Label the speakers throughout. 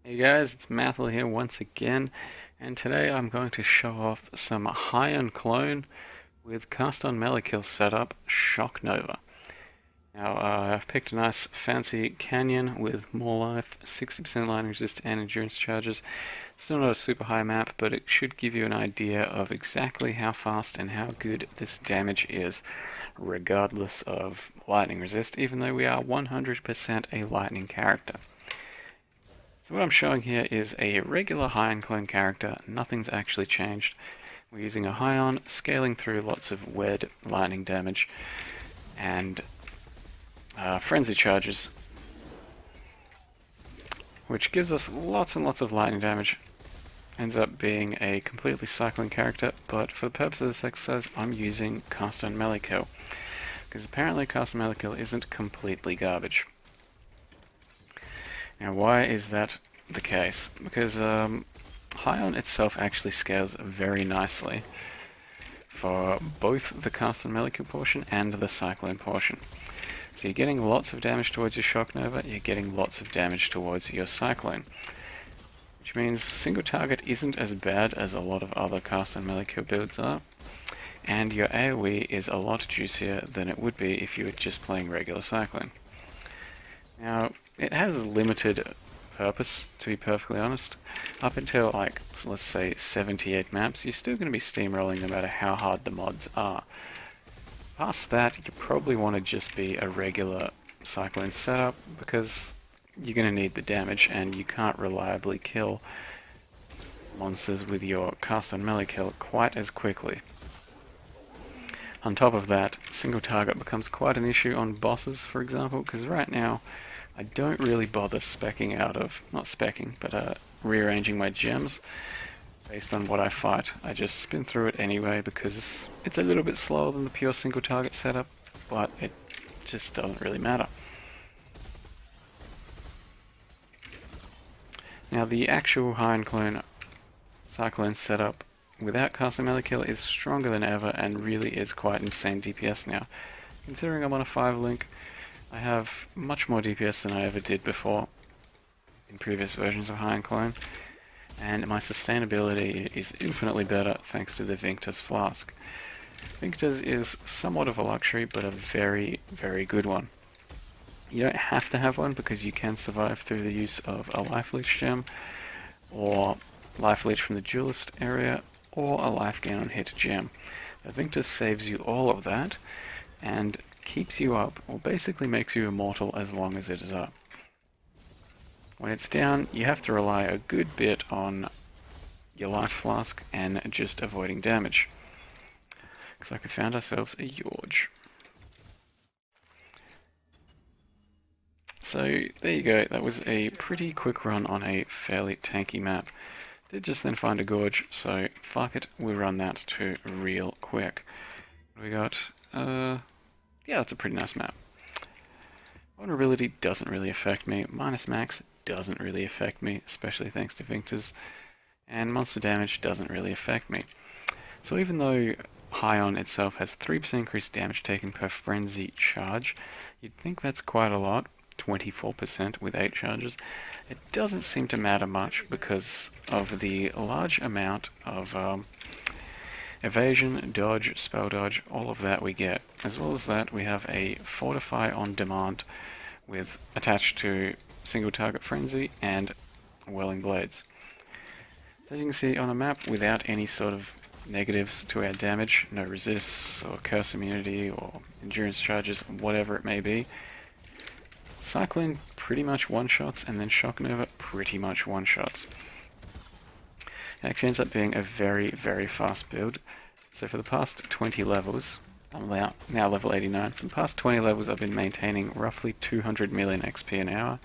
Speaker 1: Hey guys, it's Mathil here once again, and today I'm going to show off some HyaonClone with cast on Melikill setup, Shock Nova. Now, I've picked a nice fancy canyon with more life, 60% lightning resist and endurance charges. Still not a super high map, but it should give you an idea of exactly how fast and how good this damage is, regardless of lightning resist, even though we are 100% a lightning character. So what I'm showing here is a regular HyaonClone character, nothing's actually changed. We're using a Hyon, scaling through lots of wed lightning damage, and frenzy charges, which gives us lots and lots of lightning damage. Ends up being a completely cycling character, but for the purpose of this exercise I'm using Cast on Melikill, because apparently Cast on Melikill isn't completely garbage. Now, why is that the case? Because Hyon itself actually scales very nicely for both the Cast on Melikill portion and the Cyclone portion. So you're getting lots of damage towards your Shock Nova, you're getting lots of damage towards your Cyclone. Which means single target isn't as bad as a lot of other Cast on Melikill builds are, and your AoE is a lot juicier than it would be if you were just playing regular Cyclone. Now, it has limited purpose, to be perfectly honest. Up until, like, let's say 78 maps, you're still going to be steamrolling no matter how hard the mods are. Past that, you probably want to just be a regular Cyclone setup, because you're going to need the damage, and you can't reliably kill monsters with your Cast on Melikill quite as quickly. On top of that, single target becomes quite an issue on bosses, for example, because right now I don't really bother specking out of, not specking, but rearranging my gems based on what I fight. I just spin through it anyway because it's a little bit slower than the pure single target setup, but it just doesn't really matter. Now, the actual HyaonClone Cyclone setup without Castle Melikill is stronger than ever and really is quite insane DPS now. Considering I'm on a 5 link, I have much more DPS than I ever did before in previous versions of HyaonClone, and my sustainability is infinitely better thanks to the Vinctus Flask. Vinctus is somewhat of a luxury, but a very, very good one. You don't have to have one because you can survive through the use of a Life Leech gem, or Life Leech from the Duelist area, or a Life Gain on Hit gem. The Vinctus saves you all of that, and keeps you up, or basically makes you immortal as long as it is up. When it's down, you have to rely a good bit on your life flask and just avoiding damage. Looks like we found ourselves a Yorge. So there you go, that was a pretty quick run on a fairly tanky map. Did just then find a gorge, so fuck it, we'll run that to real quick. What do we got? Yeah, that's a pretty nice map. Vulnerability doesn't really affect me, minus max doesn't really affect me, especially thanks to Vinctus, and monster damage doesn't really affect me. So even though Hyon itself has 3% increased damage taken per frenzy charge, you'd think that's quite a lot, 24% with 8 charges. It doesn't seem to matter much because of the large amount of evasion, dodge, spell dodge, all of that we get. As well as that, we have a Fortify on demand with attached to single target frenzy and Whirling Blades. So as you can see on a map without any sort of negatives to our damage, no resists or curse immunity or endurance charges, whatever it may be, Cyclone pretty much one-shots, and then Shock Nova pretty much one-shots. It actually ends up being a very, very fast build. So for the past 20 levels, I'm now level 89, for the past 20 levels I've been maintaining roughly 200 million XP an hour,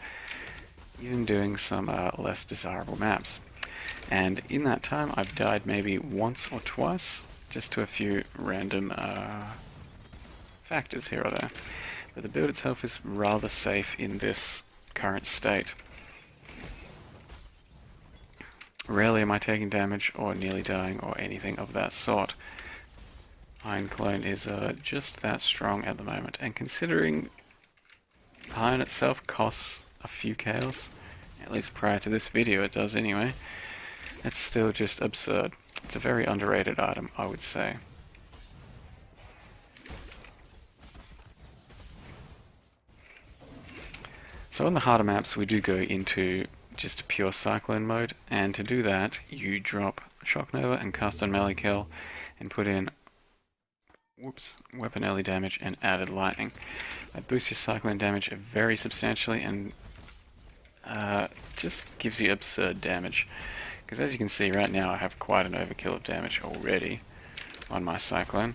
Speaker 1: even doing some less desirable maps. And in that time I've died maybe once or twice, just to a few random factors here or there. But the build itself is rather safe in this current state. Rarely am I taking damage or nearly dying or anything of that sort. HyaonClone is just that strong at the moment, and considering Hyon itself costs a few chaos, At least prior to this video it does anyway. It's still just absurd. It's a very underrated item, I would say. So on the harder maps we do go into just pure cyclone mode, and to do that you drop Shock Nova and cast on melee kill and put in weapon early damage and added lightning. That boosts your cyclone damage very substantially and just gives you absurd damage. Because as you can see right now I have quite an overkill of damage already on my cyclone.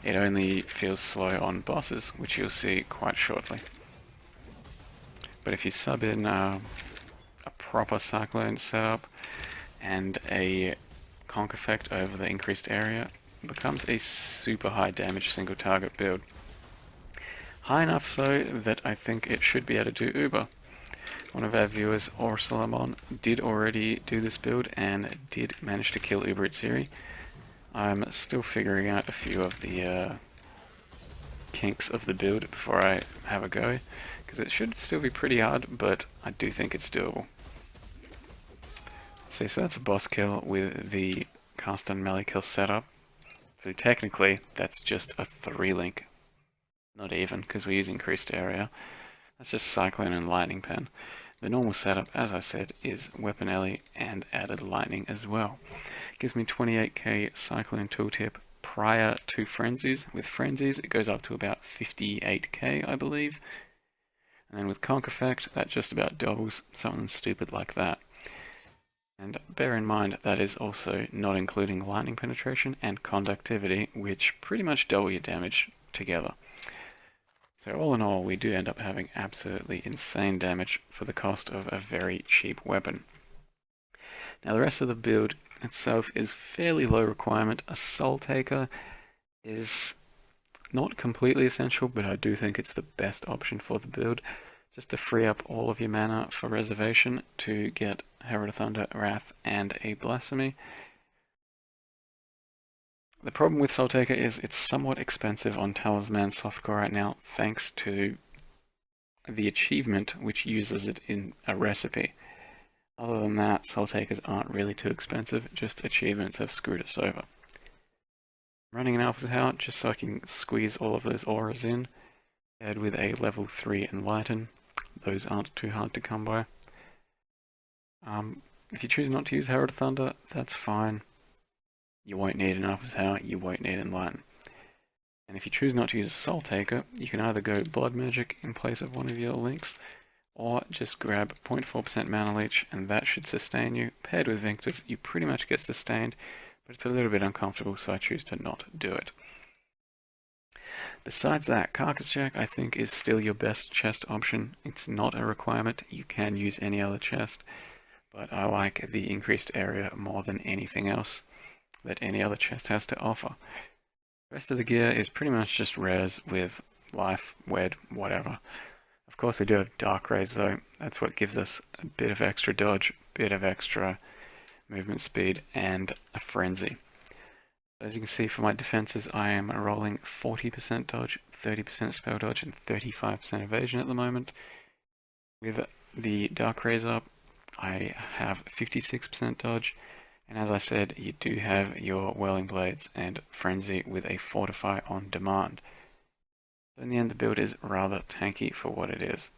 Speaker 1: It only feels slow on bosses, which you'll see quite shortly. But if you sub in a proper cyclone setup and a conk effect over the increased area, it becomes a super high damage single target build. High enough so that I think it should be able to do Uber. One of our viewers, Orsalamon, did already do this build and did manage to kill Uber Itsiri. I'm still figuring out a few of the kinks of the build before I have a go, because it should still be pretty hard, but I do think it's doable. So that's a boss kill with the cast on melee kill setup. So technically that's just a 3-link. Not even, because we use increased area. That's just Cyclone and Lightning Pen. The normal setup, as I said, is Weapon Ellie and added Lightning as well. Gives me 28k Cyclone tooltip prior to Frenzies. With Frenzies it goes up to about 58k, I believe. And then with Conk Effect that just about doubles, something stupid like that. And bear in mind that is also not including Lightning Penetration and Conductivity, which pretty much double your damage together. So all in all, we do end up having absolutely insane damage for the cost of a very cheap weapon. Now the rest of the build itself is fairly low requirement. A Soul Taker is not completely essential, but I do think it's the best option for the build, just to free up all of your mana for reservation to get Herald of Thunder, Wrath, and a Blasphemy. The problem with Soul Taker is it's somewhat expensive on Talisman softcore right now, thanks to the achievement which uses it in a recipe. Other than that, Soul Takers aren't really too expensive, just achievements have screwed us over. I'm running an Alpha Tower just so I can squeeze all of those auras in, paired with a level 3 Enlighten. Those aren't too hard to come by. If you choose not to use Herald of Thunder, that's fine. You won't need an Alpha Tower, you won't need Enlighten. And if you choose not to use a Soul Taker, you can either go Blood Magic in place of one of your links, or just grab 0.4% Mana Leech, and that should sustain you. Paired with Vinctus, you pretty much get sustained, but it's a little bit uncomfortable, so I choose to not do it. Besides that, Carcass Jack I think is still your best chest option. It's not a requirement, you can use any other chest, but I like the increased area more than anything else that any other chest has to offer. The rest of the gear is pretty much just rares with life, wed, whatever. Of course we do have Dark Rays though, that's what gives us a bit of extra dodge, bit of extra movement speed, and a frenzy. As you can see for my defenses, I am rolling 40% dodge, 30% spell dodge, and 35% evasion at the moment. With the Dark Rays up, I have 56% dodge, and as I said, you do have your Whirling Blades and Frenzy with a Fortify on demand. So in the end, the build is rather tanky for what it is.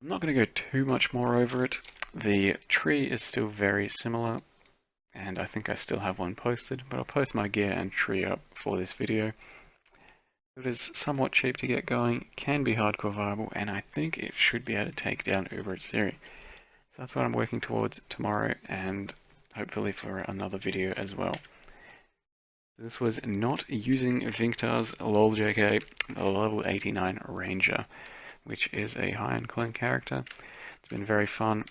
Speaker 1: I'm not going to go too much more over it. The tree is still very similar, and I think I still have one posted, but I'll post my gear and tree up for this video. It is somewhat cheap to get going, can be hardcore viable, and I think it should be able to take down Uber Itsiri. So that's what I'm working towards tomorrow, and hopefully for another video as well. This was not using Vinctar's LOLJK, the level 89 Ranger, which is a HyaonClone character. It's been very fun.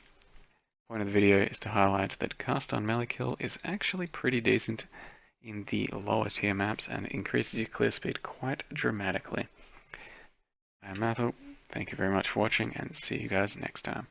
Speaker 1: The point of the video is to highlight that cast on melee kill is actually pretty decent in the lower tier maps and increases your clear speed quite dramatically. I am Mathel, thank you very much for watching, and see you guys next time.